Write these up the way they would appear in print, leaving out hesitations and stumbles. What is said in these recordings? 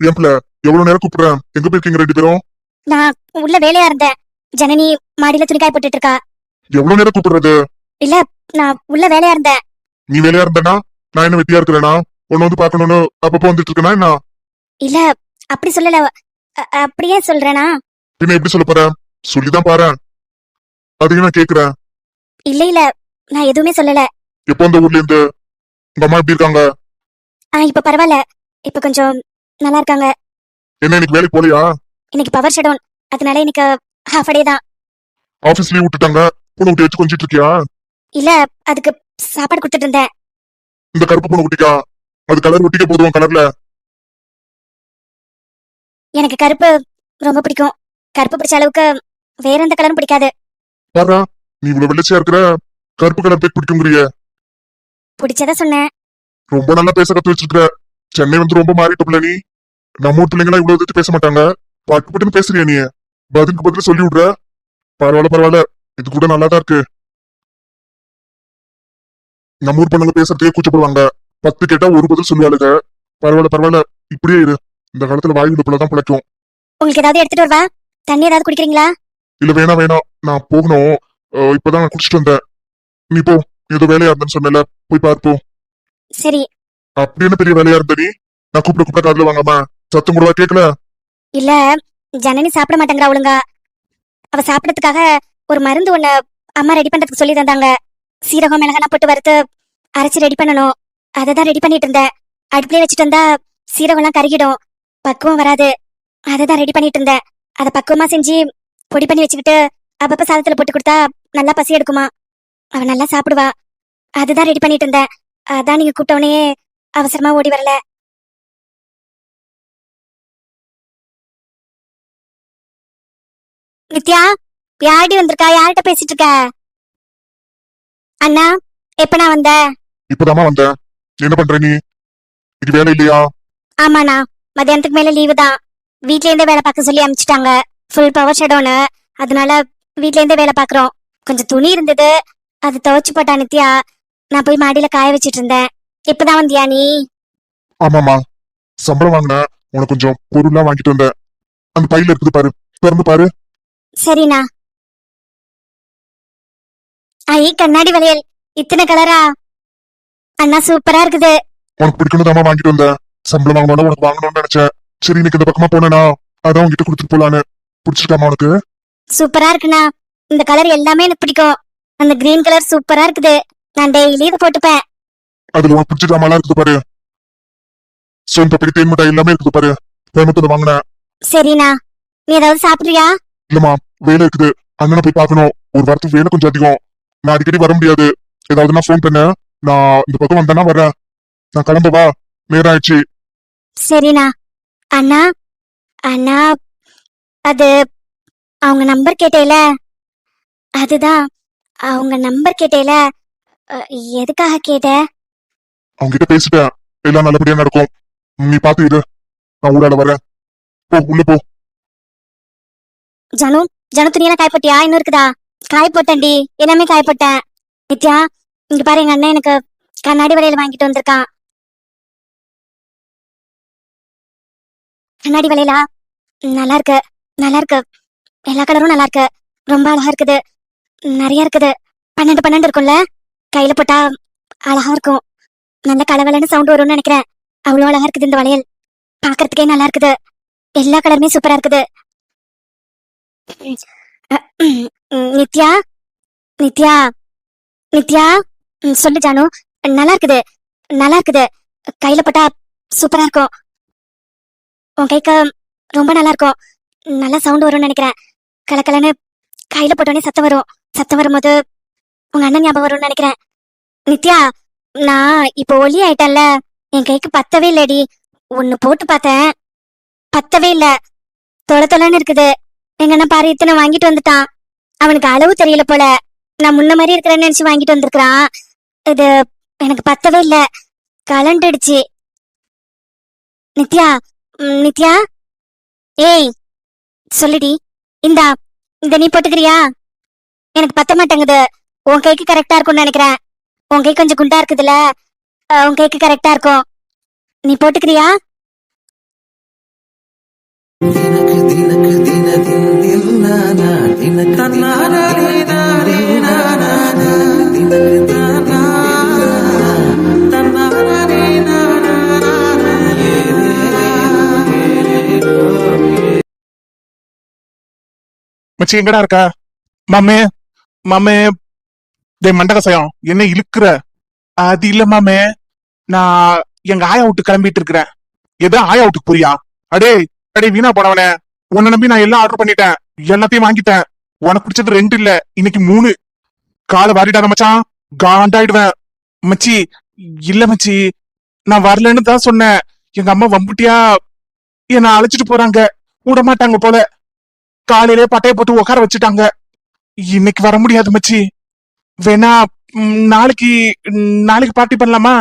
என் பிள்ளை எவ்வளவு நேரம் கூப்பிடுறேன், எங்க போயிருக்கீங்க ரெண்டு பேரும்? நான் உள்ள வேலையா இருந்தேன். ஜனனி மாடியில துணிக்காய போட்டுட்டு இருக்கா. எவ்வளவு நேரம் கூப்பிடுறது? இல்ல, நான் உள்ள வேலையா இருந்தேன். நீ வேலையா இருந்தேனா நான் என்ன வெட்டியா இருக்கிறேனா? உன்ன வந்து பாக்கணும்னு அப்பப்போ வந்துட்டு இருக்கேனா என்ன? இல்ல, அப்படி சொல்லல. அப்படியே சொல்றேனா? பின்ன எப்படி சொல்ல போற? சொல்லிதான் பாரு. அதையும் நான் கேக்குறேன். இல்ல இல்ல, நான் எதுவுமே சொல்லல. எப்போ அந்த ஊர்ல இருந்து? உங்க அம்மா எப்படி இருக்காங்க? இப்ப பரவாயில்ல. இப்ப கொஞ்சம் நல்லா இருக்காங்க. என்ன இன்னைக்கு வேலைக்கு போலியா? இன்னைக்கு பவர் ஷட்டவுன், அதனால இன்னைக்கு ஹாஃப் டே தான். ஆபீஸ் லீவ் விட்டுட்டாங்க, பூனை குட்டி வச்சு கொஞ்சிட்டு இருக்கியா? இல்ல, அதுக்கு சாப்பாடு கொடுத்துட்டு இருந்தேன். இந்த கருப்பு பூனை குட்டிக்கா? அது கலர் ஒட்டிக்க போதும் கலர்ல. எனக்கு கருப்பு ரொம்ப பிடிக்கும். கருப்பு பிடிச்ச அளவுக்கு வேற எந்த கலரும் பிடிக்காது. பாரா, நீ இவ்வளவு வெள்ளச்சியா இருக்கிற, கருப்பு கலர் பேக் பிடிக்குங்கிறிய. பிடிச்சதா சொன்னேன். ரொம்ப நல்லா பேச கத்து வச்சிருக்கிற. சென்னை வந்து ரொம்ப மாறிட்டோம்ல நீ. நம்ம ஊர் பிள்ளைங்களா இவ்வளவு எதிர்த்து பேச மாட்டாங்க, பாட்டு பட்டுன்னு பேசுறிய நீ. பதிலுக்கு பதில் சொல்லி விடுற. பரவாயில்ல பரவாயில்ல, இது கூட நல்லாதான் இருக்கு. நம்ம ஊர் பொண்ணுங்க பேசுறதுக்கே கூச்சப்படுவாங்க, 10 கேட்டா ஒரு பதில் சொல்லுவாளுங்க. பரவாயில்ல பரவாயில்ல, இப்படியே இரு. இந்த காலத்துல வாயு இடுப்புலதான் பிழைக்கும். உங்களுக்கு ஏதாவது எடுத்துட்டு வரவா? தண்ணி ஏதாவது குடிக்கிறீங்களா? இல்ல வேணாம் வேணாம், நான் போகணும். இப்பதான் நான் குடிச்சிட்டு வந்தேன். நீ போ, ஏதோ வேலையா இருந்தேன்னு சொன்னல, போய் பார்ப்போம். சரி. அப்படி என்ன பெரிய வேலையா இருந்த நீ? நான் கூப்பிட காதுல வாங்காம சத்தம் கூடவா கேட்கல? இல்ல, ஜனனி சாப்பிட மாட்டேங்கிறா ஒழுங்கா. அவ சாப்பிடறதுக்காக ஒரு மருந்து ஒண்ணு அம்மா ரெடி பண்றதுக்கு சொல்லி தந்தாங்க. சீரகம் மிளகாய் போட்டு வறுத்து அரைச்சு ரெடி பண்ணணும். அததான் ரெடி பண்ணிட்டு இருந்தேன். அடுப்புலயே வச்சுட்டு வந்தா சீரகம்லாம் கருகிடும், பக்குவம் வராது. அததான் ரெடி பண்ணிட்டு இருந்தேன். அதை பக்குவமா செஞ்சு பொடி பண்ணி வச்சுக்கிட்டு அப்பப்ப சாதத்துல போட்டு கொடுத்தா நல்லா பசி எடுக்குமா. அவ நல்லா சாப்பிடுவா. அதுதான் ரெடி பண்ணிட்டு இருந்தேன். அதான் நீங்க கூப்பிட்டவனே அவசரமா ஓடி வரல. நித்யா, யார்டி வந்திருக்கா? யார்கிட்ட பேசிட்டு இருக்க? அண்ணா, எப்ப நான் வந்த? இப்பதாமா வந்தேன். என்ன பண்ற நீ? இது வேலை இல்லையா? ஆமாண்ணா, மத்தியானத்துக்கு மேல லீவு தான். வீட்ல இருந்தே வேலை பார்க்க சொல்லி அனுப்பிச்சிட்டாங்க. ஃபுல் பவர் ஷட்டவுனு, அதனால வீட்ல இருந்தே வேலை பாக்குறோம். கொஞ்சம் துணி இருந்தது, அது துவைச்சு போட்டா நித்யா. நான் போய் மாடியில காய வச்சிட்டு இருந்தேன். இப்பதான் வந்தியா நீ? ஆமாமா, சம்பளம் வாங்கின உனக்கு கொஞ்சம் பொருள்லாம் வாங்கிட்டு வந்தேன். அந்த பையில இருக்குது பாரு, திறந்து பாரு. சரிண்ணா. ஐ, கண்ணாடி வளையல் இத்தனை கலரா? அண்ணா சூப்பரா இருக்குது. உனக்கு பிடிக்கணும் வாங்கிட்டு வந்தேன். சம்பளம் வாங்கணும் உனக்கு வாங்கணும்னு நினைச்சேன். சரி இன்னைக்கு இந்த பக்கமா போனேனா, அதான் உங்ககிட்ட கொடுத்துட்டு போலான்னு. பிடிச்சிருக்காமா உனக்கு? சூப்பரா இருக்குண்ணா. இந்த கலர் எல்லாமே எனக்கு பிடிக்கும். அந்த கிரீன் கலர் சூப்பரா இருக்குது. நான் டெய்லி இதை போட்டுப்பேன். அதுல உனக்கு பிடிச்சிருக்காமலாம் இருக்குது பாரு. சோன் பப்படி தேன் மிட்டாய் எல்லாமே இருக்குது பாரு. கோயம்புத்தூர் வாங்கினேன். சரிண்ணா. நீ ஏதாவது சாப்பிடுறியா? இல்லம்மா, வேலை இருக்குது. அண்ணனை போய் பார்க்கணும். ஒரு வாரத்துக்கு வேலை கொஞ்சம் அதிகம். நான் அடிக்கடி வர முடியாது. ஏதாவது நான் ஃபோன் பண்ண, நான் இந்த பக்கம் வந்தேன்னா வரேன். நான் கிளம்பவா? நேரம் ஆயிடுச்சு. சரிண்ணா. அண்ணா, அண்ணா, அது அவங்க நம்பர் கேட்டேல, அதுதான். அவங்க நம்பர் கேட்டேல, எதுக்காக கேட்ட? அவங்க கிட்ட பேசிட்டேன், எல்லாம் நல்லபடியா நடக்கும். நீ பாத்து இரு, நான் ஊடால வரேன். போ, உள்ள போ. ஜனு, ஜனு துணியெல்லாம் காய போட்டியா? இன்னும் இருக்குதா? காய போட்டேன்டி, எல்லாமே காய போட்டேன். நித்யா, இங்க பாரு, எங்க அண்ணன் எனக்கு கண்ணாடி வளையல் வாங்கிட்டு வந்திருக்கான். கண்ணாடி வளையலா? நல்லா இருக்கு, நல்லா இருக்கு. எல்லா கலரும் நல்லா இருக்கு. ரொம்ப அழகா இருக்குது. நிறைய இருக்குது. 12 12 இருக்கும்ல, கையில போட்டா அழகா இருக்கும். நல்ல கலவலன்னு சவுண்ட் வரும்னு நினைக்கிறேன். அவ்வளவு அழகா இருக்குது இந்த வளையல். பாக்குறதுக்கே நல்லா இருக்குது. எல்லா கலருமே சூப்பரா இருக்குது. நித்யா, நித்யா, நித்யா, சொல்லு ஜானு. நல்லா இருக்குது, நல்லா இருக்குது. கையில போட்டா சூப்பரா இருக்கும். உன் கைக்கு ரொம்ப நல்லா இருக்கும். நல்லா சவுண்ட் வரும்னு நினைக்கிறேன். கலக்கலன்னு கையில போட்டோன்னே சத்தம் வரும். சத்தம் வரும்போது உங்க அண்ணன் ஞாபகம் வரும்னு நினைக்கிறேன். நித்யா, நான் இப்போ ஒல்லி ஆயிட்டேன்ல, என் கைக்கு பத்தவே இல்லடி. ஒன்னு போட்டு பார்த்தேன், பத்தவே இல்ல. தொலை தொலைன்னு இருக்குது. எங்க அண்ணன் பாரு, இத்தனை வாங்கிட்டு வந்துட்டான். அவனுக்கு அளவு தெரியல போல. நான் முன்ன மாதிரி இருக்கிறேன்னு நினைச்சு வாங்கிட்டு வந்திருக்கிறான். இது எனக்கு பத்தவே இல்ல, கலண்டுடுச்சு. நித்யா, நித்யா, ஏய் சொல்லுடி. இந்தா, இந்த நீ போட்டுக்கிறியா? எனக்கு பத்த மாட்டேங்குது. உன் கைக்கு கரெக்டா இருக்கும்னு நினைக்கிறேன். உன் கை கொஞ்சம் குண்டா இருக்குதுல்ல, உன் கைக்கு கரெக்டா இருக்கும். நீ போட்டுக்கிறியா? ದಿನಕ ದಿನಕ ದಿನ ದಿನ ದಿನಕ மச்சி எங்கடா இருக்க? மாமே மாமே டே மண்டகசயம் என்ன இழுக்குற? அது இல்ல மாமே, நான் எங்க ஆயா வீட்டுக்கு கிளம்பிட்டு இருக்கிறேன். எதோ ஆயா வீட்டுக்கு புரியா? அடே அடே வீணா போனவனே, உன்னை நம்பி நான் எல்லாம் ஆர்டர் பண்ணிட்டேன், எல்லாத்தையும் வாங்கிட்டேன். உனக்கு பிடிச்சது 2 இல்ல, இன்னைக்கு 3. காலை வாரிடாத மச்சான், காண்டாயிடுவேன். மச்சி இல்ல மச்சி, நான் வரலன்னு தான் சொன்னேன். எங்க அம்மா வம்புட்டியா என்ன அழைச்சிட்டு போறாங்க, விட மாட்டாங்க போல. காலையிலே பட்டைய போட்டு உட்கார வச்சுட்டாங்க. இன்னைக்கு வர முடியாது மச்சி. வேணா நாளைக்கு நாளைக்கு பார்ட்டி பண்ணலாமா?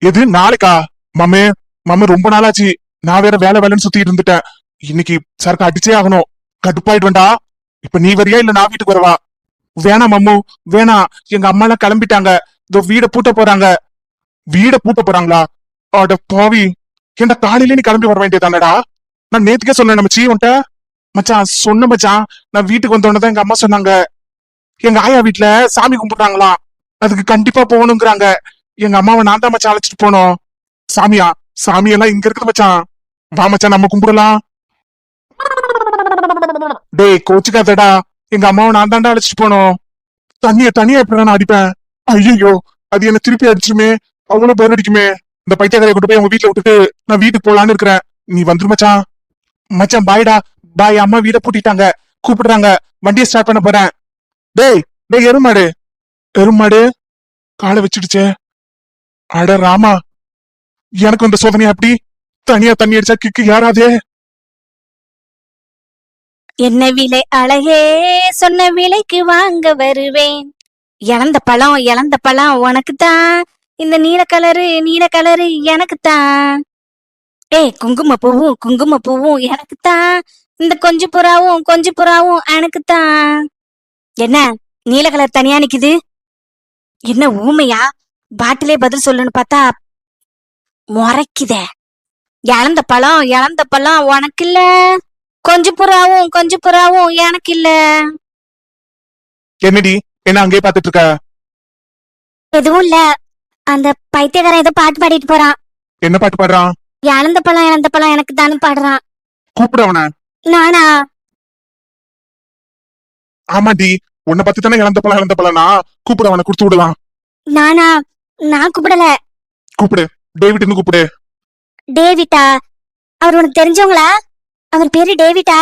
எது நாளைக்கா? மாமே மாமே ரொம்ப நாளாச்சு. நான் வேற வேலை வேலைன்னு சுத்திட்டு இருந்துட்டேன். இன்னைக்கு சரக்கு அடிச்சே ஆகணும். கடுப்பாயிடுவேண்டா. இப்ப நீ வரியா இல்ல நான் வீட்டுக்கு வரவா? வேணாம் மம்மு வேணா. எங்க அம்மா எல்லாம் கிளம்பிட்டாங்க. இதோ வீட பூட்ட போறாங்க. வீட பூட்ட போறாங்களா? அட பாவி, ஏன்டா காலையில நீ கிளம்பி வர வேண்டியதானடா? நான் நேத்துக்கே சொன்னேன் மச்சி உன்ட்ட. மச்சான் சொன்ன மச்சான், நான் வீட்டுக்கு வந்தோடனே எங்க அம்மா சொன்னாங்க, எங்க ஆயா வீட்டுல சாமி கும்பிடுறாங்களாம், அதுக்கு கண்டிப்பா போகணுங்கிறாங்க. எங்க அம்மாவை நான் தான் மச்சான் அழைச்சிட்டு போனோம். சாமியா? சாமியெல்லாம் இங்க இருக்குது மச்சான். வா மச்சான் நம்ம கும்பிடலாம். டேய் கோச்சுக்காதடா, எங்க அம்மாவை நான் தாண்டா அழைச்சிட்டு போனோம். தனியா எப்படி நான் அடிப்பேன்? ஐயோ, அது என்ன திருப்பி அடிச்சுமே, அவ்வளவு பேர் அடிக்குமே. இந்த பைத்தியக்காரையை கொண்டு போய் உங்க வீட்டுல விட்டுட்டு நான் வீட்டுக்கு போலான்னு இருக்கிறேன். நீ வந்துரு மச்சான். மச்சான் பாய்டா பாய். அம்மா வீட பூட்டிட்டாங்க, கூப்பிடுறாங்க, வண்டியை ஸ்டார்ட் பண்ண போறேன். டேய் டேய் எருமாடு எருமாடு, காலை வச்சிடுச்சே. அட ராமா, எனக்கு இந்த சோதனை அப்படி தனியா தண்ணி அடிச்சா கிக்கு யாராதே. என்ன விலை அழகே, சொன்ன விலைக்கு வாங்க வருவேன். இழந்த பழம் உனக்குத்தான், இந்த நீல கலரு எனக்குத்தான். ஏய் குங்கும பூவும் எனக்குத்தான், இந்த கொஞ்சு புறாவும் எனக்குத்தான். என்ன நீல கலர் தனியா நிக்குது? என்ன ஊமையா? பாட்டிலே பதில் சொல்லுன்னு பார்த்தா முறைக்குதே. இழந்த பழம் உனக்கு இல்ல, கொஞ்சு புறாவும் எனக்கு இல்ல. என்னடி என்ன அங்கேயே பாத்துட்டு இருக்க? எதுவும் இல்ல, அந்த பைத்தியக்காரன் ஏதோ பாட்டு பாடிட்டு போறான். என்ன பாட்டு பாடுறான்? இழந்த பழம் எனக்கு தானே பாடுறான். கூப்பிடு அவன. நானா? ஆமாடி, உன்னை பத்தி தானே இழந்த பழம்னா கூப்பிடு அவனை, கொடுத்து விடலாம். நானா? நான் கூப்பிடல. கூப்பிடு, டேவிட்னு கூப்பிடு. டேவிட்டா? அவர் உனக்கு தெரிஞ்சவங்களா? அவர் பேரு டேவிட்டா?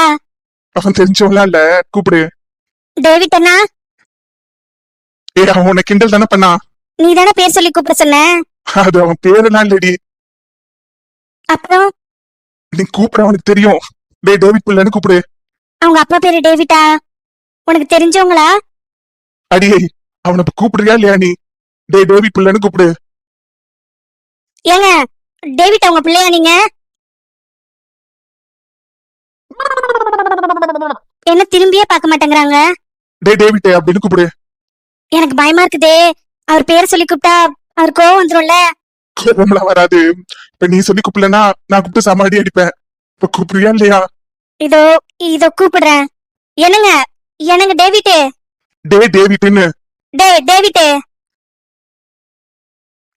அவன் தெரிஞ்சவங்களா இல்ல, கூப்பிடு. டேவிட் அண்ணா? ஏ அவன் உன்னை கிண்டல் தானே பண்ணா. நீ தானே பேர் சொல்லி கூப்பிட சொன்ன. அது அவன் பேரெல்லாம் இல்லடி. அப்புறம் நீ கூப்பிட அவனுக்கு தெரியும். டேய் டேவிட் பிள்ளைன்னு கூப்பிடு. அவங்க அப்பா பேரு டேவிட்டா? உனக்கு தெரிஞ்சவங்களா? அடியே அவனை கூப்பிடுறியா இல்லையா நீ? டேய் டேவிட் பிள்ளைன்னு கூப்பிடு. ஏங்க டேவிட் அவங்க பிள்ளையா நீங்க? என்ன திரும்பியே பார்க்க மாட்டேங்கிறாங்க. டேய் டேவிட் அப்படின்னு கூப்பிடு. எனக்கு பயமா இருக்குதே, அவர் பேரை சொல்லி கூப்பிட்டா அவர் கோவம் வந்துரும்ல. கோபம்லாம் வராது. இப்ப நீ சொல்லி கூப்பிடலன்னா நான் கூப்பிட்டு சமாடி அடிப்பேன். இப்ப கூப்பிடுறியா இல்லையா? இதோ கூப்பிடுறேன். என்னங்க டேவிட்டே. டேய் டேவிட்னு. டேவிட்டே.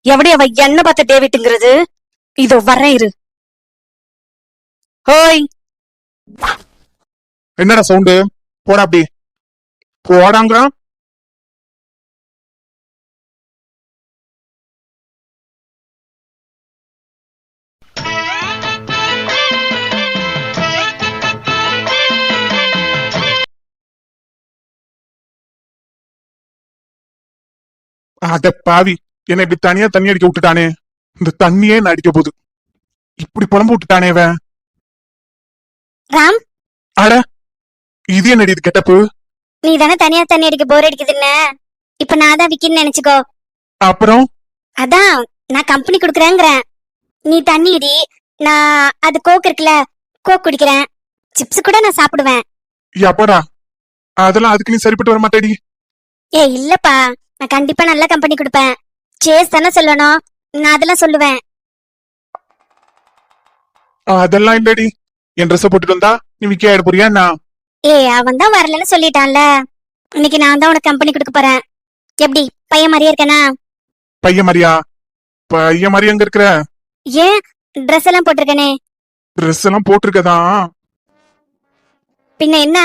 எப்படி அவ என்ன பார்த்த டேவிட்ங்கிறது? இதோ வர்றேன் இரு. ஹோய். என்னடா சவுண்டு? போடா அப்படி போடாங்கிறான். அட பாவி, என்ன இப்படி தனியா தண்ணி அடிக்க விட்டுட்டானே. இந்த தண்ணியே நான் அடிக்க போகுது. இப்படி புலம்பு விட்டுட்டானே இவன். ராம், அட இது என்னடி இது கெட்டப்பு? நீ தானே தனியா தண்ணி அடிக்க போர் அடிக்குதுன்னு. இப்ப நான் தான் விக்கின்னு நினைச்சுக்கோ. அப்புறம் அதான் நான் கம்பெனி குடுக்கறேங்கிறேன். நீ தண்ணி அடி, நான் அது கோக் இருக்குல்ல, கோக் குடிக்கிறேன். சிப்ஸ் கூட நான் சாப்பிடுவேன். எப்படா அதெல்லாம் அதுக்கு நீ சரிப்பட்டு வர மாட்டேடி. இல்லப்பா, நான் கண்டிப்பா நல்ல கம்பெனி கொடுப்பேன். சேஸ் தானே சொல்லணும், நான் அதெல்லாம் சொல்லுவேன். அதெல்லாம் இல்லடி, என் ட்ரெஸ் போட்டுட்டு வந்தா நீ விக்கி ஆயிட போறியா என்ன? அவன் தான் வரலன்னு சொல்லிட்டான்ல. இன்னைக்கு நான் தான் உனக்கு கம்பெனி கொடுக்க போறேன். எப்படி பையன் மாதிரியே இருக்கனா? பையன் மாதிரியா? பையன் மாதிரி எங்க இருக்கிற? ஏன் ட்ரெஸ் எல்லாம் போட்டிருக்கனே. ட்ரெஸ் எல்லாம் போட்டிருக்கதான். பின்ன என்ன?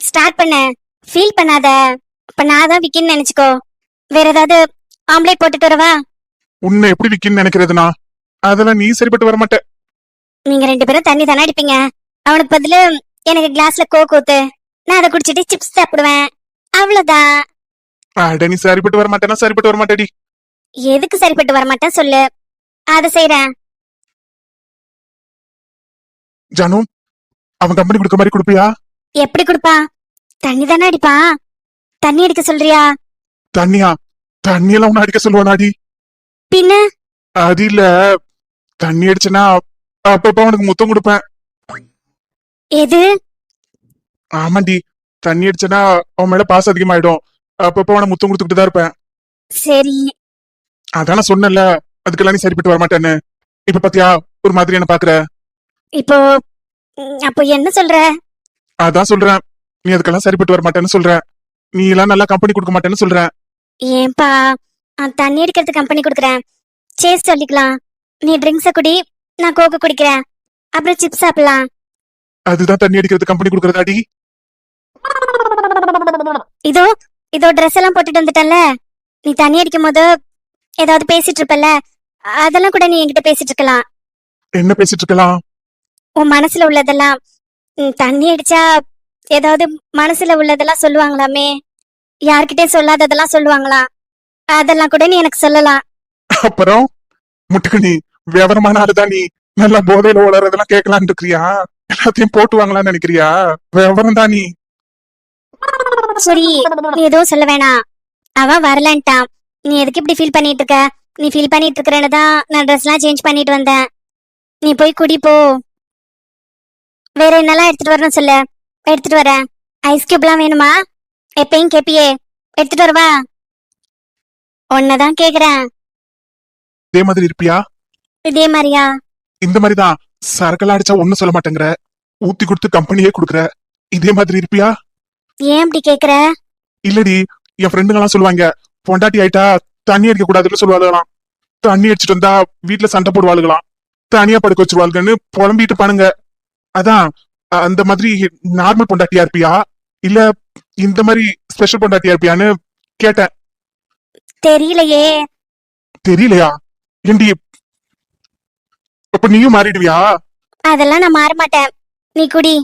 ஸ்டார்ட் பண்ண. ஃபீல் பண்ணாத. இப்ப நான் தான் விக்கின்னு நினைச்சுக்கோ. வேற ஏதாவது ஆம்லேட் போட்டுட்டு வரவா? உன்னை எப்படி விக்கின்னு நினைக்கிறதுனா? அதெல்லாம் நீ சரிப்பட்டு வர மாட்ட. நீங்க 2 பேரும் தண்ணி தானே அடிப்பீங்க. அவனுக்கு பதிலு எனக்கு கிளாஸ்ல கோக் ஊத்து. நான் அதை குடிச்சிட்டு சிப்ஸ் சாப்பிடுவேன். அவ்வளவுதான். அட நீ சரிப்பட்டு வர மாட்டேன்னா சரிப்பட்டு வர மாட்டேடி. எதுக்கு சரிப்பட்டு வரமாட்டேன் சொல்லு, அதை செய்றேன். ஜானு, அவன் கம்பெனி கொடுக்க மாதிரி கொடுப்பியா? எப்படி கொடுப்பா? தண்ணி தானே அடிப்பா. தண்ணி அடிக்க சொல்றியா? தண்ணியா? தண்ணியெல்லாம் உன்னை அடிக்க சொல்லுவானாடி? பின்ன அது இல்ல, தண்ணி அடிச்சனா அப்பப்ப அவனுக்கு முத்தம் கொடுப்பேன். எது? ஆமாண்டி, தண்ணி அடிச்சனா அவன் மேல பாசம் அதிகமாயிடும். அப்பப்ப அவனை முத்தம் கொடுத்துக்கிட்டு தான் இருப்பேன். சரி. அதான் நான் சொன்னேன்ல, அதுக்கெல்லாம் நீ சரிப்பட்டு வர மாட்டேன்னு. இப்ப பாத்தியா ஒரு மாதிரி என்ன பாக்குற? இப்போ அப்போ என்ன சொல்ற? அதான் சொல்றேன், நீ அதுக்கெல்லாம் சரிப்பட்டு வர மாட்டேன்னு சொல்றேன். நீ எல்லாம் நல்லா கம்பெனி கொடுக்க மாட்டேன்னு சொல்றேன். ஏன்பா தண்ணி அடிக்கிறதுக்கு கம்பெனி கொடுக்குறேன். சேஸ் சொல்லிக்கலாம். நீ ட்ரிங்க்ஸ குடி, நான் கோக்கு குடிக்கிறேன். அப்புறம் சிப்ஸ் சாப்பிடலாம். அதுதான் தண்ணி அடிக்கிறது கம்பெனி கொடுக்கறதாடி. இதோ இதோ ட்ரெஸ் எல்லாம் போட்டுட்டு வந்துட்டல. நீ தண்ணி அடிக்கும் போது ஏதாவது பேசிட்டு இருப்பல, அதெல்லாம் கூட நீ என்கிட்ட பேசிட்டு இருக்கலாம். என்ன பேசிட்டு இருக்கலாம்? உன் மனசுல உள்ளதெல்லாம். தண்ணி அடிச்சா ஏதாவது மனசுல உள்ளதெல்லாம் சொல்லுவாங்களாமே. யார்கிட்டயும் சொல்லாததெல்லாம் சொல்லுவாங்களா? அதெல்லாம் கூட நீ எனக்கு சொல்லலாம். அப்புறம் முட்டுக்கணி விவரமான ஆளுதான் நீ. நல்லா போதையில வளர்றதெல்லாம் கேட்கலான்னு இருக்கிறியா? எல்லாத்தையும் போட்டு வாங்கலாம்னு நினைக்கிறியா? விவரம் தான் நீ. சரி, நீ எதுவும் சொல்ல வேணாம். அவன் வரலன்ட்டான். நீ எதுக்கு இப்படி ஃபீல் பண்ணிட்டு இருக்க? நீ ஃபீல் பண்ணிட்டு இருக்கிறன்னு தான் நான் ட்ரெஸ் எல்லாம் சேஞ்ச் பண்ணிட்டு வந்தேன். நீ போய் குடி போ. வேற என்னெல்லாம் எடுத்துட்டு வரணும் சொல்லு, எடுத்துட்டு வரேன். ஐஸ் கியூப்லாம் வேணுமா? எப்பயும் கேப்பியே, எடுத்துட்டு வரவா? ஒன்னதான் கேக்குறேன். இதே மாதிரி இருப்பியா? இதே மாதிரியா? இந்த மாதிரிதான். சரக்கெல்லாம் அடிச்சா ஒண்ணும் சொல்ல மாட்டேங்கிற, ஊத்தி கொடுத்து கம்பெனியே கொடுக்குற. இதே மாதிரி இருப்பியா? ஏன் அப்படி கேக்குற? இல்லடி, என் ஃப்ரெண்டுங்க எல்லாம் சொல்லுவாங்க, பொண்டாட்டி ஆயிட்டா தண்ணி அடிக்க கூடாதுன்னு சொல்லுவாளுகளாம். தண்ணி அடிச்சிட்டு வந்தா வீட்டுல சண்டை போடுவாளுகளாம், தனியா படுக்க வச்சிருவாளுங்கன்னு புலம்பிட்டு பானுங்க. அதான் அந்த மாதிரி நார்மல் பொண்டாட்டியா இருப்பியா, இல்ல இந்த மாதிரி ஸ்பெஷல் பொண்டாட்டியா இருப்பியான்னு கேட்டேன். தெரியலையே. தெரியலையா? ஏண்டி, அப்ப நீயும் மாறிடுவியா? அதெல்லாம் நான் மாற மாட்டேன். நீ குடி.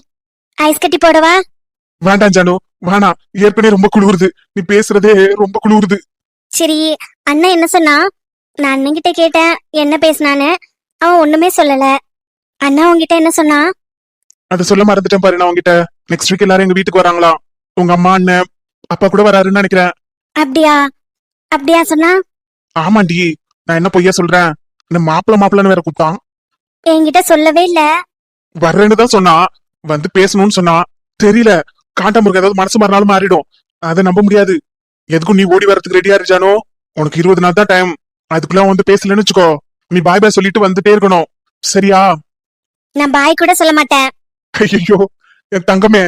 ஐஸ் கட்டி போடவா? வேண்டாம் ஜானு, வேணாம். ஏற்கனவே ரொம்ப குளிருது, நீ பேசுறதே ரொம்ப குளிருது. சரி, அண்ணன் என்ன சொன்னா? நான் அண்ணன் கிட்ட கேட்டேன் என்ன பேசினான்னு. அவன் ஒண்ணுமே சொல்லல. அண்ணா உன்கிட்ட என்ன சொன்னா? அதை சொல்ல மறந்துட்டேன் பாரு. நான் உங்ககிட்ட நெக்ஸ்ட் வீக் எல்லாரும் எங்க வீட்டுக்கு வராங்களாம். உங்க அம்மா அண்ணன் அப்பா கூட வராருன்னு நினைக்கிறேன். அப்படியா? அப்படியா சொன்னா? ஆமாண்டி, நான் என்ன பொய்யா சொல்றேன்? இந்த மாப்பிள்ளன்னு வேற கூப்பிட்டான். என்கிட்ட சொல்லவே இல்ல. வர்றேன்னு தான் சொன்னா, வந்து பேசணும்னு சொன்னா. தெரியல, காண்டாமிருக்க ஏதாவது மனசு மறுநாள் மாறிடும். அதை நம்ப முடியாது. எதுக்கும் நீ ஓடி வரதுக்கு ரெடியா இருக்கானோ? உனக்கு 20 நாள் தான் டைம். அதுக்குள்ள வந்து பேசலன்னு வச்சுக்கோ, நீ பாய் பாய் சொல்லிட்டு வந்துட்டே இருக்கணும். சரியா? நான் பாய் கூட சொல்ல மாட்டேன். ஐயோ என் தங்கமே,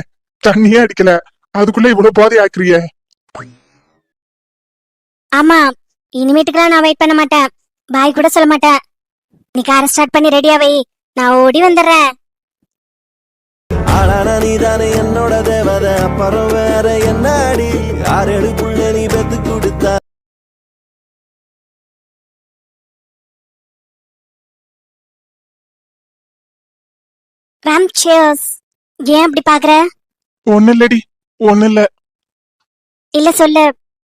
தண்ணியே அடிக்கல, அதுக்குள்ள இவ்வளவு போதை ஆக்குறிய. ஆமா, இனிமேட்டுக்கெல்லாம் நான் வெயிட் பண்ண மாட்டேன். பாய் கூட சொல்ல மாட்டேன். நீ காரை ஸ்டார்ட் பண்ணி ரெடியா வை, நான் ஓடி வந்துடுறேன். ஆளான நீதானே என்னோட தேவதை, அப்புறம் வேற என்னடி? 6 புள்ள நீ பெத்து கொடுத்தா. ராம், சியர்ஸ். ஏன் அப்படி பாக்குற? ஒண்ணு இல்லடி, ஒண்ணு இல்ல. இல்ல சொல்லு,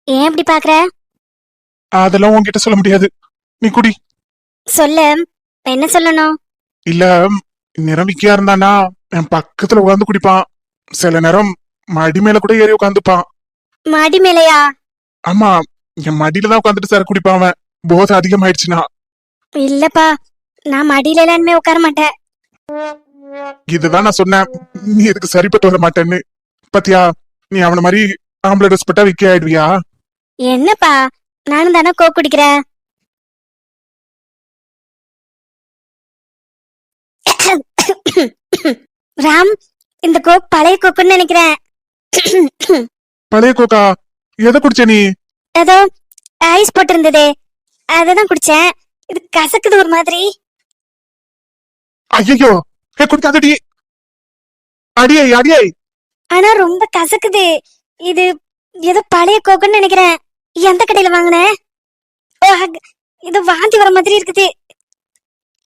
ஏன் அப்படி பாக்குற? அதெல்லாம் உன்கிட்ட சொல்ல முடியாது, நீ குடி. சொல்லு, என்ன சொல்லணும்? இல்ல, நேரம் விக்கியா இருந்தானா என் பக்கத்துல உட்காந்து குடிப்பான். சில நேரம் மடி மேல கூட ஏறி உட்காந்துப்பான். மாடி மேலையா? ஆமா, என் மடியில தான் உட்காந்துட்டு சார் குடிப்பான் அவன், போதை அதிகமாயிடுச்சுன்னா. இல்லப்பா, நான் மடியில எல்லாருமே உட்கார மாட்டேன். இதுதான் நான் சொன்னேன், நீ இதுக்கு சரிப்பட்டு வர மாட்டேன்னு. பாத்தியா, நீ அவன மாதிரி ஆம்பளை ட்ரெஸ் பட்டா விக்கி ஆயிடுவியா? என்னப்பா, நானும் தானே கோக் குடிக்கிறேன். ராம், இந்த கோக் பழைய கோக்குன்னு நினைக்கிறேன். பழைய கோக்கா? எதை குடிச்ச நீ? ஏதோ ஐஸ் போட்டு இருந்ததே, அததான் குடிச்சேன். இது கசக்குது ஒரு மாதிரி. ஐயோ, குடிக்காதடி. அடியே அடியே. ஆனா ரொம்ப கசக்குது. இது ஏதோ பழைய கோக்குன்னு நினைக்கிறேன். எந்த கடையில வாங்கின? இது வாந்தி வர மாதிரி இருக்குது.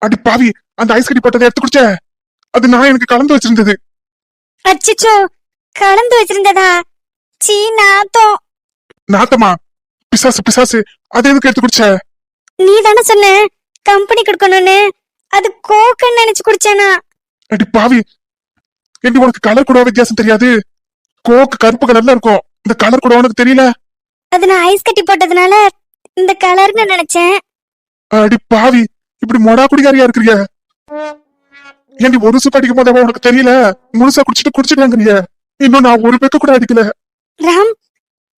அடி பாவி, அந்த ஐஸ் கட்டி போட்டதை எடுத்து குடிச்ச. அது நான் எனக்கு கலந்து வச்சிருந்தது. அச்சச்சோ, கலந்து வச்சிருந்ததா? சீ, நாத்தம். நாத்தமா? பிசாசு பிசாசு, அதை எதுக்கு எடுத்து குடிச்ச? நீ தானே சொன்ன கம்பெனி கொடுக்கணும்னு. அது கோக்குன்னு நினைச்சு குடிச்சேனா? அடி பாவி, எப்படி உனக்கு கலர் கூட வித்தியாசம் தெரியாது? கோக்கு கருப்பு கலர்ல இருக்கும், இந்த கலர் கூட உனக்கு தெரியல? அது நான் ஐஸ் கட்டி போட்டதுனால இந்த கலர்னு நினைச்சேன். அடி பாவி, இப்படி மொடா குடிகாரியா இருக்கிறிய. ஏன்டி ஒரு சுக்கு அடிக்கும் போது உனக்கு தெரியல? முழுசா குடிச்சிட்டு இன்னும் நான் ஒரு பெக்க கூட அடிக்கல. ராம்,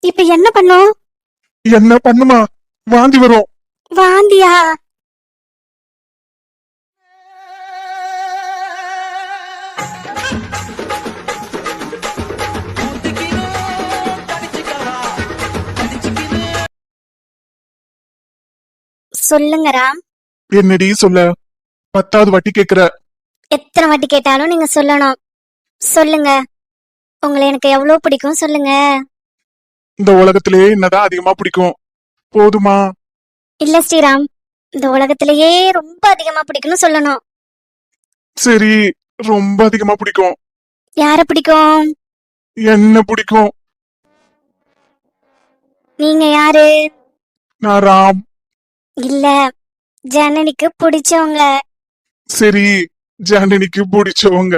இப்ப என்ன பண்ணும்? என்ன பண்ணுமா? வாந்தி வரும். வாந்தியா? சொல்லுங்க ராம். என்னடி சொல்ல? 10வது வாட்டி கேக்குற. எத்தனை வாட்டி கேட்டாலும் நீங்க சொல்லணும். சொல்லுங்க, உங்களை எனக்கு எவ்வளவு பிடிக்கும் சொல்லுங்க. இந்த உலகத்திலே என்னதான் அதிகமா பிடிக்கும்? போதுமா? இல்ல ஸ்ரீராம், இந்த உலகத்திலேயே ரொம்ப அதிகமா பிடிக்கும்னு சொல்லணும். சரி, ரொம்ப அதிகமா பிடிக்கும். யார பிடிக்கும்? என்ன பிடிக்கும்? நீங்க யாரு? நான் ராம். இல்ல, ஜனனிக்கு பிடிச்சவங்க. சரி, ஜனனிக்கு பிடிச்சவங்க.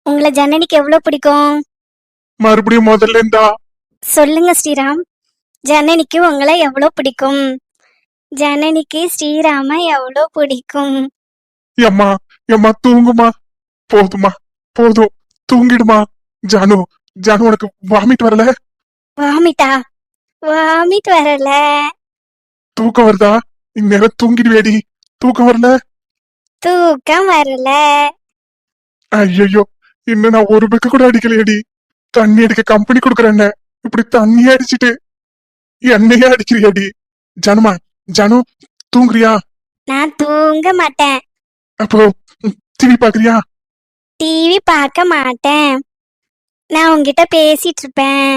உங்களை ஜனனிக்கு எவ்வளவு பிடிக்கும்? மறுபடியும் முதல்ல இருந்தா சொல்லுங்க ஸ்ரீராம், ஜனனிக்கு உங்களை எவ்வளவு பிடிக்கும்? ஜனனிக்கு ஸ்ரீராம எவ்வளவு பிடிக்கும்? எம்மா எம்மா தூங்குமா. போதுமா, போதும், தூங்கிடுமா. ஜானு, ஜானு உனக்கு வாமிட் வரல? வாமிட்டா? வாமிட் வரல. தூக்கம் வருதா? இந்நேரம் தூங்கிடுவேடி. தூக்கம் வரல? தூக்கம் வரல. ஐயோ, இன்னும் நான் ஒரு பெக்க கூட அடிக்கலையடி. தண்ணி அடிக்க கம்பெனி கொடுக்குறேன்ன, இப்படி தண்ணியே அடிச்சிட்டு என்னையே அடிக்கிறியாடி. ஜானுமா, ஜானு தூங்குறியா? நான் தூங்க மாட்டேன். அப்போ டிவி பாக்குறியா? டிவி பார்க்க மாட்டேன். நான் உங்ககிட்ட பேசிட்டு இருப்பேன்.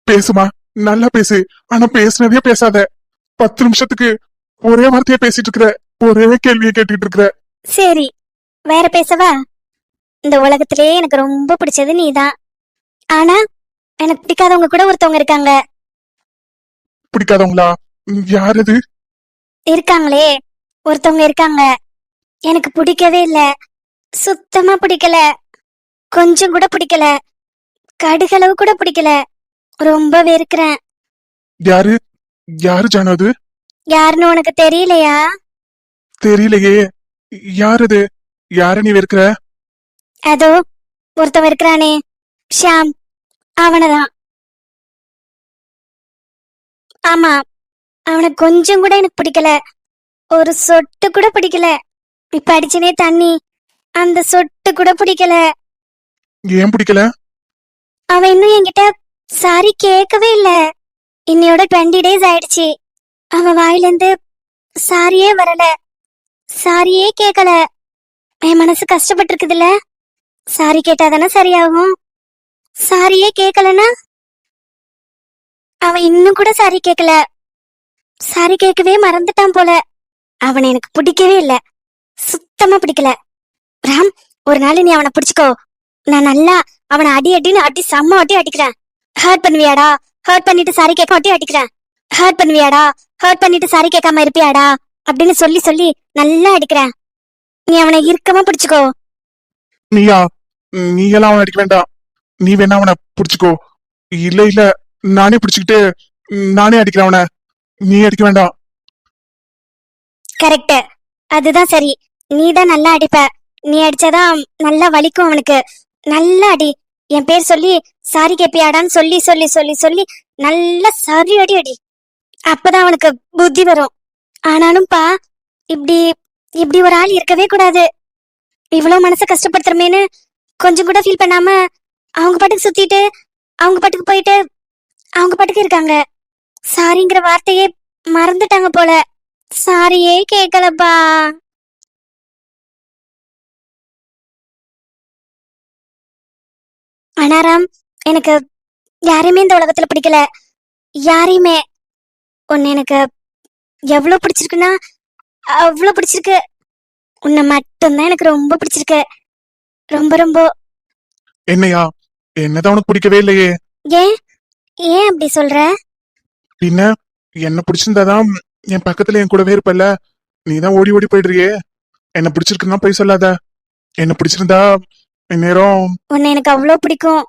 பேசுமா, நல்லா பேசு. ஆனா பேசுனதே பேசாத. 10 நிமிஷத்துக்கு ஒரே வார்த்தையா பேசிட்டு இருக்கிற, ஒரே கேள்வியை கேட்டுட்டு இருக்கிற. சரி, வேற பேசவா? இந்த உலகத்திலே எனக்கு ரொம்ப பிடிச்சது நீதான். ஆனா எனக்கு பிடிக்காதவங்க கூட ஒருத்தவங்க இருக்காங்க. பிடிக்காதவங்களா? யார் அது? இருக்காங்களே, ஒருத்தவங்க இருக்காங்க. எனக்கு பிடிக்கவே இல்ல, சுத்தமா பிடிக்கல. கொஞ்சம் கூட பிடிக்கல, கடுகளவு கூட பிடிக்கல. ரொம்ப வெறுக்கிறேன். யாரு? யாரு ஜானு அது? யாருன்னு உனக்கு தெரியலையா? தெரியலையே. யார் அது? யார நீ வெறுக்கிற? அதோ ஒருத்தவன் இருக்கிறானே, ஷாம், அவனதான். ஆமா, அவனை கொஞ்சம் கூட எனக்கு பிடிக்கல, ஒரு சொட்டு கூட பிடிக்கல. இப்ப அடிச்சனே தண்ணி, அந்த சொட்டு கூட பிடிக்கல. ஏன் பிடிக்கல? அவன் இன்னும் என்கிட்ட சாரி கேட்கவே இல்ல. இன்னையோட 20 days ஆயிடுச்சு. அவன் வாயிலிருந்து சாரியே வரல, சாரியே கேட்கல. என் மனசு கஷ்டப்பட்டு இருக்குதுல்ல. சாரி கேட்டாதானே சரியாகும். சாரியே கேட்கலனா அவன் இன்னும் கூட சாரி கேட்கல. சாரி கேட்கவே மறந்துட்டான் போல. அவனை எனக்கு பிடிக்கவே இல்ல, சுத்தமா பிடிக்கல. ராம், ஒரு நாள் நீ அவனை பிடிச்சுக்கோ. நான் நல்லா அவனை அடி அடின்னு அடி செம்ம அடி அடிக்கிறேன். ஹர்ட் பண்ணுவியாடா? ஹர்ட் பண்ணிட்டு சாரி கேட்க அடி அடிக்கிறேன். ஹர்ட் பண்ணுவியாடா? ஹர்ட் பண்ணிட்டு சாரி கேட்காம இருப்பியாடா? அப்படின்னு சொல்லி சொல்லி நல்லா அடிக்கிறேன். நீ அவனை இறுக்கமா பிடிச்சுக்கோ. நீயா? நீ எல்லாம் அவனை அடிக்க வேண்டாம். நீ வேணா அவனை பிடிச்சுக்கோ. இல்ல இல்ல, நானே பிடிச்சுக்கிட்டு நானே அடிக்கிறேன் அவனை. நீ அடிக்க வேண்டாம். கரெக்ட், அதுதான் சரி. நீதான் நல்லா அடிப்ப. நீ அடிச்சாதான் நல்லா வலிக்கும் அவனுக்கு. நல்லா அடி. என் பேர் சொல்லி சாரி கேப்பியாடான்னு சொல்லி சொல்லி சொல்லி சொல்லி நல்லா சரி அடி அடி. அப்பதான் அவனுக்கு புத்தி வரும். ஆனாலும் பா, இப்படி இப்படி ஒரு ஆள் இருக்கவே கூடாது. இவ்வளவு மனசை கஷ்டப்படுத்துறமேன்னு கொஞ்சம் கூட ஃபீல் பண்ணாம அவங்க பாட்டுக்கு சுத்திட்டு அவங்க பாட்டுக்கு போயிட்டு அவங்க பாட்டுக்கு இருக்காங்க. சாரிங்கிற வார்த்தையே மறந்துட்டாங்க போல. சாரியே கேட்கலப்பா. அனாராம், எனக்கு யாரையுமே இந்த உலகத்துல பிடிக்கல. யாரையுமே. உன்னை எனக்கு எவ்வளவு பிடிச்சிருக்குன்னா அவ்வளவு பிடிச்சிருக்கு. உன்னை மட்டும்தான் எனக்கு ரொம்ப பிடிச்சிருக்கு. ரொம்ப ரொம்ப. என்னையா? என்னதான் உனக்கு பிடிக்கவே இல்லையே? ஏன் ஏன் அப்படி சொல்ற? பின்ன என்ன பிடிச்சிருந்தாதான் என் பக்கத்துல என் கூடவே இருப்பல்ல. நீதான் ஓடி ஓடி போயிடுறியே. என்ன பிடிச்சிருக்குன்னா போய் சொல்லாத. என்ன பிடிச்சிருந்தா இந்நேரம் உன்னை எனக்கு அவ்வளவு பிடிக்கும்.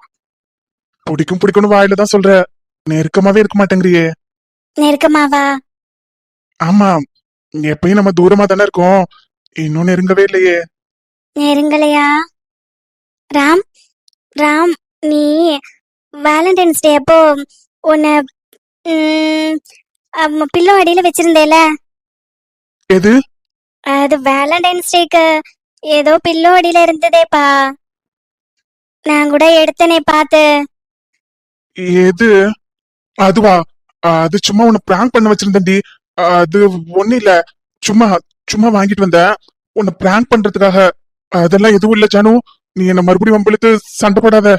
பிடிக்கும் பிடிக்கும்னு வாயில தான் சொல்ற, நெருக்கமாவே இருக்க மாட்டேங்கிறியே. நெருக்கமாவா? ஆமா, எப்பயும் நம்ம தூரமா தானே இருக்கோம், இன்னும் நெருங்கவே இல்லையே. நெருங்கலையா? ராம், ராம், நீ வேலண்டைன்ஸ் டே அப்போ உன்னை பில்லோ அடியில வச்சிருந்தேல, எது? அது வேலண்டைன்ஸ் டேக்கு ஏதோ பில்லோ அடியில இருந்ததேப்பா. நான் கூட எடுத்தனே பார்த்து. எது? அதுவா? அது சும்மா உன்னை பிராங்க் பண்ண வச்சிருந்தேன்டி. அது ஒண்ணு இல்ல, சும்மா சும்மா வாங்கிட்டு வந்தேன் உன்னை பிராங்க் பண்றதுக்காக. அதெல்லாம் எதுவும் இல்ல ஜானு, நீ என்ன மறுபடியும் வம்பிழுத்து சண்டை போடாத.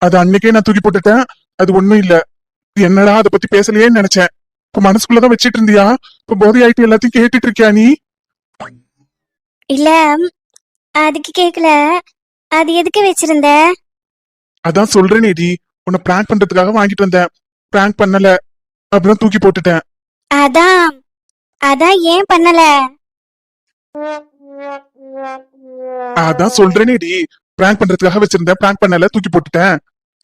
அது அன்னைக்கே நான் தூக்கி போட்டுட்டேன், அது ஒண்ணும் இல்ல. என்னடா அதை பத்தி பேசலையேன்னு நினைச்சேன். இப்ப மனசுக்குள்ளதான் வச்சிட்டு இருந்தியா? இப்ப போதை ஆயிட்டு எல்லாத்தையும் கேட்டுட்டு இருக்கியா நீ? இல்ல, அதுக்கு கேக்கல. அது எதுக்கு வச்சிருந்த? அதான் சொல்றேனேடி, உன்னை பிராங்க் பண்றதுக்காக வாங்கிட்டு வந்தேன். பிராங்க் பண்ணல, அப்புறம் தூக்கி போட்டுட்டேன். அதான் அதான் ஏன் பண்ணல? அதான் சொல்றேனேடி, பிராங்க் பண்றதுக்காக வச்சிருந்தேன், பிராங்க் பண்ணல, தூக்கி போட்டுட்டேன்.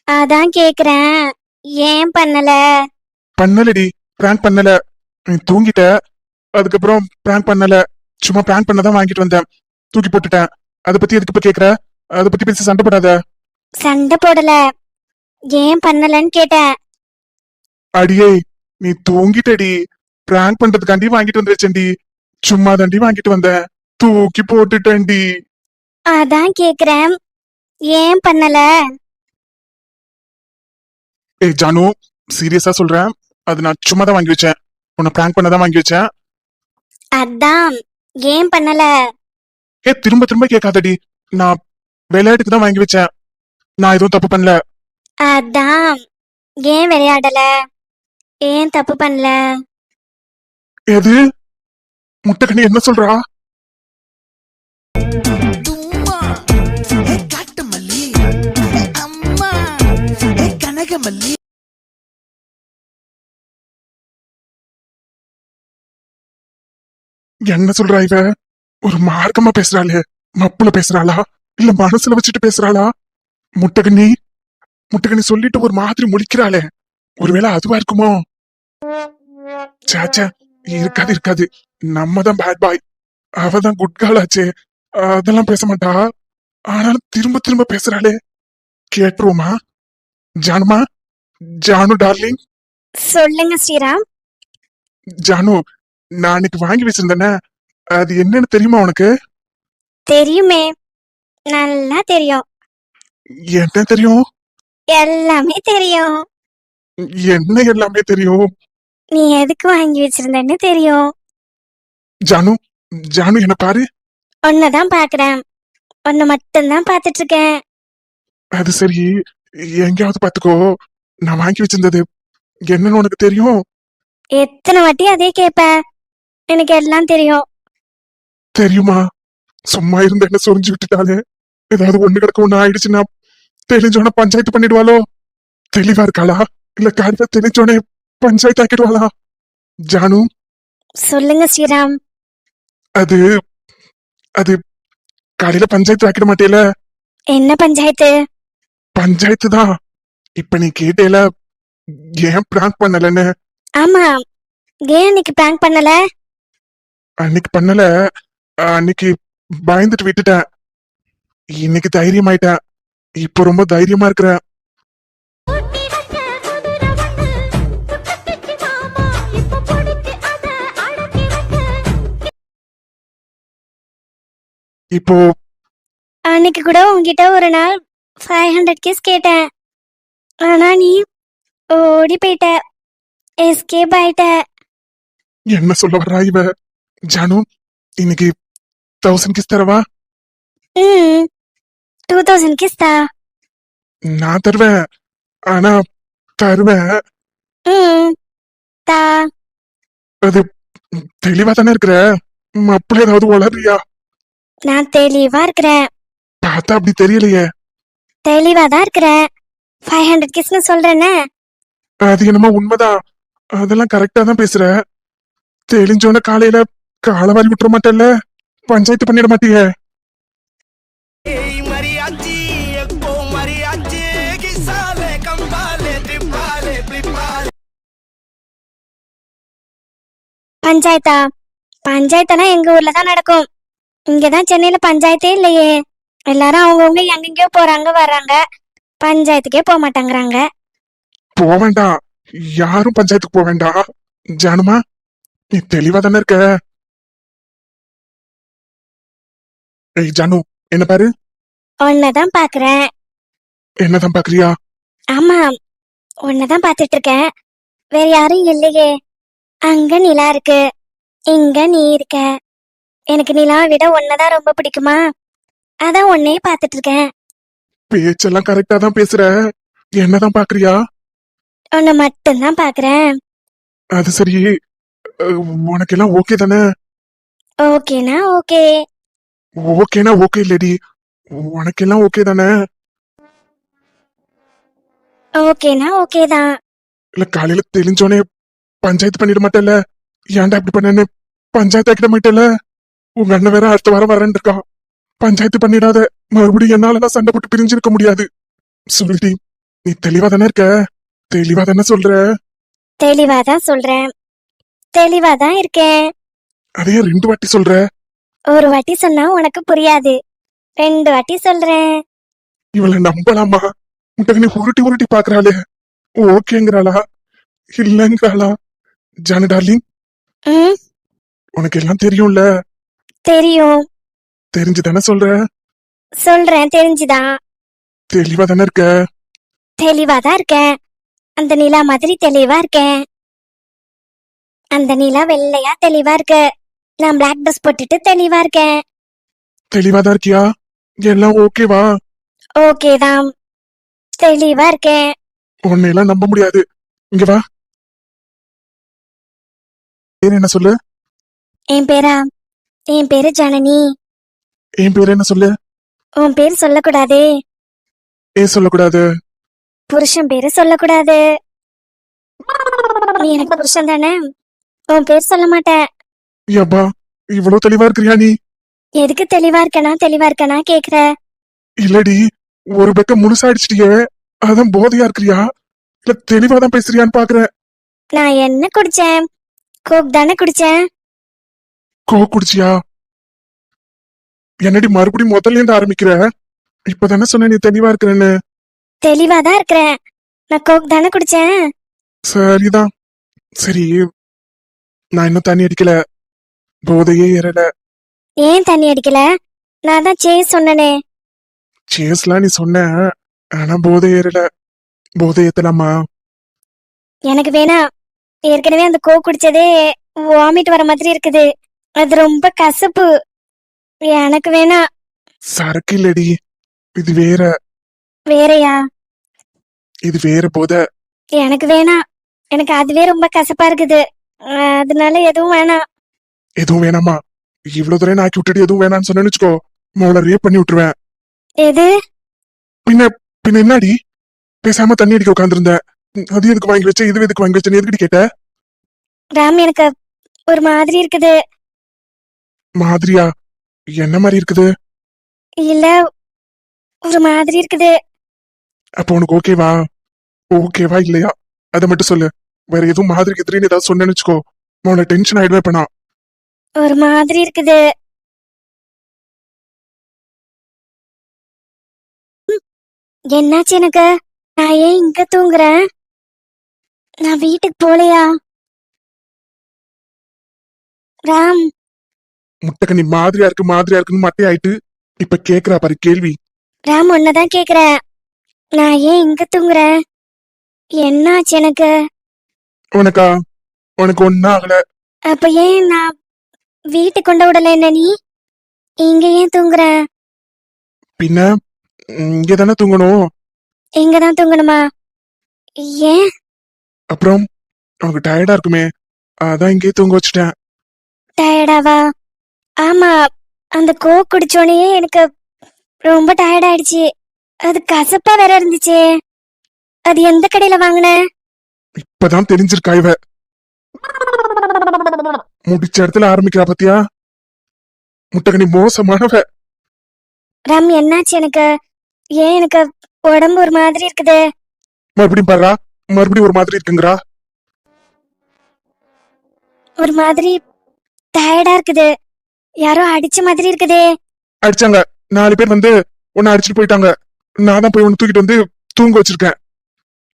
அதான் கேக்குறேன், ஏன் பண்ணல? பண்ணலடி, பிராங்க் பண்ணல. நீ தூங்கிட்ட, அதுக்கப்புறம் பிராங்க் பண்ணல. சும்மா பிராங்க் பண்ணதான் வாங்கிட்டு வந்தேன், தூக்கி போட்டுட்டேன். அத பத்தி எதுக்கு இப்ப கேக்குற? அத பத்தி பேசி சண்டை போடாத. சண்டை போடல, ஏன் பண்ணலன்னு கேட்டேன். அடியே, நீ தூங்கிட்டடி. பிராங்க் பண்றதுக்காண்டி வாங்கிட்டு வந்து வச்சேன்டி, சும்மா தாண்டி வாங்கிட்டு வந்தேன், தூக்கி போட்டுட்டேன்டி. அதான் கேக்குறேன், ஏன் பண்ணல? ஏய் ஜானு, சீரியஸா சொல்றேன், அது நான் சும்மா தான் வாங்கி வச்சேன், உன்னை பிராங்க் பண்ணதான் வாங்கி வச்சேன். அதான் ஏன் பண்ணல? ஏ திரும்ப திரும்ப கேட்காதடி, நான் விளையாட்டுக்கு தான் வாங்கி வச்சேன், நான் எதுவும் தப்பு பண்ணல. அதான் ஏன் விளையாடல? ஏன் தப்பு பண்ணல? எது? முட்டைக்கண்ணி என்ன சொல்றா? தும்மா ஏ காட்டு மல்லி ஏ அம்மா ஏ கனக மல்லி. என்ன சொல்றா இவ? ஒரு மார்க்கமா பேசுறாளே, மப்புல பேசுறாளா இல்ல மனசுல வச்சுட்டு பேசுறாளா? முட்டைக்கண்ணி, முட்டைக்கண்ணி சொல்லிட்டு ஒரு மாதிரி முழிக்கிறாளே, ஒருவேளை அதுவா இருக்குமோ? சாச்சா, இருக்காது இருக்காது, நம்ம தான் பேட் பாய், அவதான் குட் கேர்ள் ஆச்சே, அதெல்லாம் பேச மாட்டா. ஆனாலும் திரும்ப திரும்ப பேசுறாளே, கேட்டுருவோமா? ஜானுமா, ஜானு டார்லிங். சொல்லுங்க ஸ்ரீராம். ஜானு, நான் அன்னைக்கு வாங்கி வச்சிருந்தேனே, அது என்னன்னு தெரியுமா உனக்கு? தெரியுமே, நல்லா தெரியும். என்ன தெரியும்? எல்லாமே தெரியும். என்ன எல்லாமே தெரியும்? நீ எதுக்கு வாங்கி வச்சிருந்தேன்னு தெரியும். ஜானு, ஜானு என்ன பாரு. உன்னதான் பாக்குறேன், உன்னை மட்டும்தான் பாத்துட்டு இருக்கேன். அது சரி, எங்கேயாவது பாத்துக்கோ, நான் வாங்கி வச்சிருந்தது என்னன்னு உனக்கு தெரியும்? எத்தனை வாட்டி அதே கேப்ப, எனக்கு எல்லாம் தெரியும். தெரியுமா? சும்மா இருந்த என்ன சொரிஞ்சு விட்டுட்டாலே, ஏதாவது ஒண்ணு கிடக்க ஒண்ணு ஆயிடுச்சுன்னா தெரிஞ்சோன பஞ்சாயத்து பண்ணிடுவாளோ? தெளிவா இருக்காளா இல்ல காரியத்தை தெரிஞ்சோனே பஞ்சாயத்து ஆக்கிடுவாளா? ஜானு, சொல்லுங்க ஸ்ரீராம். அது அது காலையில பஞ்சாயத்து ஆக்கிட மாட்டேல? என்ன பஞ்சாயத்து? பஞ்சாயத்து தான். இப்ப நீ கேட்டேல ஏன் பிராங்க் பண்ணலன்னு. ஆமா, ஏன் அன்னைக்கு பிராங்க் பண்ணல? அன்னைக்கு பண்ணல, அன்னைக்கு பயந்துட்டு விட்டுட்டேன். இன்னைக்கு தைரியமாயிட்டேன், இப்ப ரொம்ப தைரியமா இருக்கிறேன். இப்போ அன்னைக்கு கூட உன்கிட்ட ஒரு நாள் 500 கிஸ் கேட்டேன். ஆனா நீ ஓடி போயிட்ட, எஸ்கேப் ஆயிட்ட. என்ன சொல்ல வர்றா இவ? ஜானு, இன்னைக்கு 1000 கிஸ் தரவா? ம் 2000 கிஸ் தா. நான் தருவேன். ஆனா தருவேன். ம் தா. அது தெளிவா தானே இருக்கிற? அப்படி ஏதாவது வளர்றியா? நான் தெளிவா இருக்கிறேன். பார்த்தா அப்படி தெரியலையே. தெளிவா தான் இருக்கிறேன். 500 கிஸ்னு சொல்றேனே. அது என்னமோ உண்மைதான். அதெல்லாம் கரெக்டா தான் பேசுற. தெளிஞ்சோன காலையில காலவாரி விட்டுற மாட்டேல்ல? பஞ்சாயத்து பண்ணிட மாட்டியே? ஏய் மரியாச்சி எக்கோ மரியாச்சி கிசாலே கம்பாலே ட்ரிப்பாலே ப்ளிப்பாலே பஞ்சாயத்தா? பஞ்சாயத்தெல்லாம் எங்க ஊர்ல தான் நடக்கும். இங்கதான் சென்னையில பஞ்சாயத்தே இல்லையே. எல்லாரும் அவங்கவுங்க எங்கெங்கயோ போறாங்க வர்றாங்க, பஞ்சாயத்துக்கே போக மாட்டாங்கறாங்க. போக வேண்டாம். யாரும் பஞ்சாயத்துக்கு போக வேண்டாம். ஜானுமா, நீ தெளிவா தானே இருக்க? ஏய் ஜானு, என்ன பாரு. உன்னதான் பாக்குறேன். என்னதான் பாக்குறியா? ஆமா, உன்னதான் பாத்துட்டு இருக்கேன். வேற யாரும் இல்லையே. அங்க நிலா இருக்கு, இங்க நீ இருக்க. எனக்கு நிலாவை விட உன்னதான் ரொம்ப பிடிக்குமா, அதான் உன்னையே பாத்துட்டு இருக்கேன். பேச்செல்லாம் கரெக்டா தான் பேசுற. என்னதான் பாக்குறியா? உன்னை மட்டும்தான் பாக்குறேன். அது சரி. உனக்கு எல்லாம் ஓகே தானே? ஓகேனா ஓகே. ஓகேனா ஓகே இல்லடி. உனக்கு எல்லாம் ஓகே தானே? ஓகேனா ஓகே தான். இல்ல காலையில தெளிஞ்சோனே பஞ்சாயத்து பண்ணிட மாட்டேல்ல? ஏன்டா இப்படி பண்ணேன்னு பஞ்சாயத்து ஆக்கிட மாட்டேல்ல? உங்க அண்ணன் வேற அடுத்த வாரம் வரேன் இருக்கான். பஞ்சாயத்து பண்ணிடாத. மறுபடியும் என்னாலலாம் சண்டை போட்டு பிரிஞ்சிருக்க முடியாது. சொல்லிடி, நீ தெளிவா தானே இருக்க? தெளிவா தானே சொல்ற? தெளிவாதான் சொல்றேன், தெளிவாதான் இருக்கேன். அதே 2 வாட்டி சொல்ற. ஒரு வாட்டி சொன்னா உனக்கு புரியாது, 2 வாட்டி சொல்றேன். இவளை நம்பலாமா? முட்டை நீ உருட்டி உருட்டி பாக்குறாளே. ஓகேங்கிறாளா இல்லங்கிறாளா? ஜானு டார்லிங், ம் உனக்கு எல்லாம் தெரியும்ல? தெரியும். தெரிஞ்சுதானே சொல்ற? சொல்றேன், தெரிஞ்சுதான். தெளிவா தானே இருக்க? தெளிவாதான் இருக்கேன். அந்த நிலா மாதிரி தெளிவா இருக்கேன். அந்த நிலா வெள்ளையா தெளிவா இருக்கு. நான் பிளாக் ட்ரெஸ் போட்டுட்டு தெளிவா இருக்கேன். தெளிவா தான் இருக்கியா? எல்லாம் ஓகேவா? ஓகேதான், தெளிவா இருக்கேன். உன்னை எல்லாம் நம்ப முடியாது. இங்க வா. பேர் என்ன சொல்லு? என் பேரா? என் பேரு ஜனனி. என் பேர் என்ன சொல்லு? உன் பேர் சொல்லக்கூடாதே. ஏன் சொல்லக்கூடாது? புருஷன் பேரு சொல்லக்கூடாது. நீ எனக்கு புருஷன் தானே, உன் பேர் சொல்ல மாட்டேன். ஏப்பா, இவ்வளவு தெளிவா இருக்கிறியா நீ? எதுக்கு தெளிவா இருக்கனா கேக்குற? இல்லடி, ஒரு பெக்க முழுசா அடிச்சிட்டியே, அதான் போதையா இருக்கிறியா இல்ல தெளிவா தான் பேசுறியான்னு பாக்குறேன். நான் என்ன குடிச்சேன்? கோக் தானே குடிச்சேன். குடிச்சியா? என்னடி மறுபடியும் முதல்ல இருந்து ஆரம்பிக்கிற? இப்பதானே சொன்ன நீ தெளிவா இருக்கிறேன்னு. தெளிவாதான் இருக்கிறேன். நான் கோக் தானே குடிச்சேன். சரிதான். சரி, நான் இன்னும் தண்ணி அடிக்கல. போதையே ஏறல. ஏன் தண்ணி அடிக்கல? நான் தான் சொன்னனே. சேஸ்லாம் நீ சொன்ன, ஆனா போதை ஏறல. போதை ஏத்தலாமா? எனக்கு வேணாம். ஏற்கனவே அந்த கோக் குடிச்சதே வாமிட் வர மாதிரி இருக்குது. அது ரொம்ப கசப்பு. எனக்கு வேணாம். சரக்கு இல்லடி, இது வேற. வேறயா? இது வேற போதை. எனக்கு வேணாம். எனக்கு அதுவே ரொம்ப கசப்பா இருக்குது. அதனால எதுவும் வேணாம். எதுவும் வேணாமா? இவ்வளவு தூரம் ஆக்கி விட்டுட்டு எதுவும் வேணாம்னு சொன்னேன்னு வச்சுக்கோ, மோள ரேப் பண்ணி விட்டுருவேன். எது? பின்ன பின்ன என்னடி? பேசாம தண்ணி அடிக்க உட்காந்துருந்த. அது எதுக்கு வாங்கி வச்ச, இது எதுக்கு வாங்கி வச்சேன்னு எதுக்கடி கேட்ட? ராம், எனக்கு ஒரு மாதிரி இருக்குது. மாதிரியா? என்ன மாதிரி இருக்குது? இல்ல, ஒரு மாதிரி இருக்குது. அப்ப உனக்கு ஓகேவா? ஓகேவா இல்லையா அதை மட்டும் சொல்லு. வேற எதுவும் மாதிரி எதிரின்னு ஏதாவது சொன்னேன்னு வச்சுக்கோ, மோள டென்ஷன் ஆயிடுவே. பண்ணா ஒரு மாதிரி இருக்குது. என்னாச்சு எனக்கு? நான் ஏன் இங்க தூங்குறேன்? நான் வீட்டுக்கு போலையா? ராம், முட்டைக்கண்ணி மாதிரியா இருக்குன்னு மட்டை ஆயிட்டு இப்ப கேக்குறா பாரு கேள்வி. ராம் ஒன்னதான் கேக்குறேன். நான் ஏன் இங்க தூங்குறேன்? என்னாச்சு எனக்கு? உனக்கா? உனக்கு ஒன்னும் ஆகல. அப்ப ஏன் நான் வீட்டுக்கு கொண்டு விடல என்ன நீ? இங்க ஏன் தூங்குற? பின்ன இங்கதானே தூங்கணும். இங்கதான் தூங்கணுமா? ஏன்? அப்புறம் உனக்கு டயர்டா இருக்குமே, அதான் இங்கேயே தூங்க வச்சுட்டேன். டயர்டாவா? ஆமா, அந்த கோக் குடிச்சோடனே எனக்கு ரொம்ப டயர்ட் ஆயிடுச்சு. அது கசப்பா வேற இருந்துச்சு. அது எந்த கடையில வாங்கின? இப்பதான் தெரிஞ்சிருக்கா இவ. முடிச்ச இடத்துல ஆரம்பிக்கிறா பாத்தியா? முட்டகனி மோசமானவ. ராம் என்னாச்சு எனக்கு? ஏன் எனக்கு உடம்பு ஒரு மாதிரி இருக்குது? மறுபடியும் பாரா, மறுபடியும் ஒரு மாதிரி இருக்குங்கிறா. ஒரு மாதிரி டயர்டா இருக்குது. யாரோ அடிச்ச மாதிரி இருக்குதே. அடிச்சாங்க, 4 பேர் வந்து உன்னை அடிச்சுட்டு போயிட்டாங்க. நான் தான் போய் உன்னை தூக்கிட்டு வந்து தூங்க வச்சிருக்கேன்.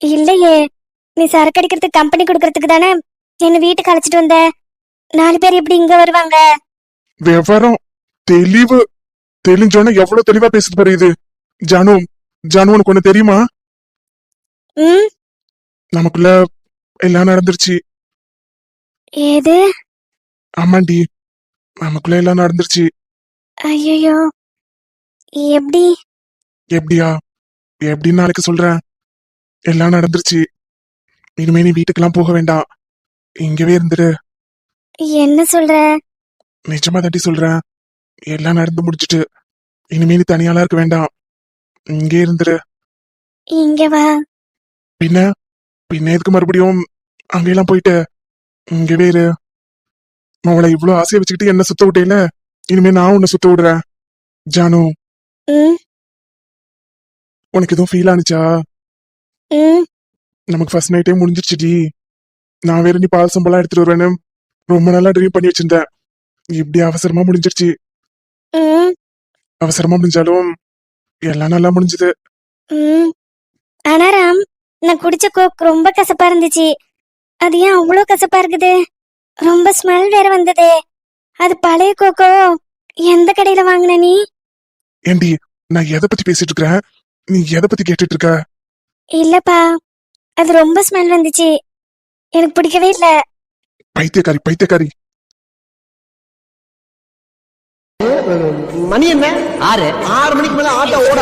இல்லையே, நீ சரக்கு அடிக்கிறதுக்கு கம்பெனி கொடுக்கறதுக்கு தானே என்ன வீட்டுக்கு அழைச்சிட்டு வந்த. 4 பேர் எப்படி இங்க வருவாங்க? விவரம் தெளிவு தெளிஞ்சோன்னா எவ்வளவு தெளிவா பேசுது பாரு இது. ஜானு, ஜானு உனக்கு ஒண்ணு தெரியுமா? ம், நமக்குள்ள எல்லாம் நடந்துருச்சு. ஏது? ஆமாண்டி, நமக்குள்ள எல்லாம் நடந்துருச்சு. ஐயோ, எப்படி? எப்படியா? எப்படின்னு நாளைக்கு சொல்றேன். எல்லாம் நடந்துருச்சு. இனிமே நீ வீட்டுக்கெல்லாம் போக வேண்டாம், இங்கவே இருந்துரு. என்ன சொல்ற? நிஜமா தாண்டி சொல்றேன். எல்லாம் நடந்து முடிச்சிட்டு இனிமே நீ தனியாலாம் இருக்க வேண்டாம், இங்கே இருந்துரு. இங்க வா. பின்ன பின்ன எதுக்கு மறுபடியும் அங்கெல்லாம் போயிட்டு? இங்கவே இரு. அவளை இவ்வளவு ஆசையை வச்சுக்கிட்டு என்ன சுத்த விட்டேல, இனிமே நான் உன்னை சுத்த விடுறேன். ஜானு, ம், உனக்கு எதுவும் ஃபீல் ஆனிச்சா? ம், நமக்கு ஃபர்ஸ்ட் நைட்டே முடிஞ்சிருச்சுடி. நான் வேற நீ பால் சம்பளம் எடுத்துட்டு வருவேன்னு ரொம்ப நல்லா ட்ரீம் பண்ணி வச்சிருந்தேன். இப்படி அவசரமா முடிஞ்சிருச்சு. ம், அவசரமா முடிஞ்சாலும் எல்லாம் நல்லா முடிஞ்சது. ம். ஆனா ராம், நான் குடிச்ச கோக் ரொம்ப கசப்பா இருந்துச்சு. அது ஏன் அவ்வளோ கசப்பா இருக்குது? ரொம்ப ஸ்மெல் வேற வந்ததே. அது பழைய கோக்கோ? எந்த கடையில வாங்கின நீ? ஏண்டி, நான் எதை பத்தி பேசிட்டு இருக்கிறேன், நீ எதை பத்தி கேட்டுட்டு இருக்க? இல்லப்பா, அது ரொம்ப ஸ்மெல் வந்துச்சு. எனக்கு பிடிக்கவே இல்ல. பைத்தியக்காரி பைத்தியக்காரி. மணி என்ன? 6 மணிக்கு மேல ஆட்டோ ஓட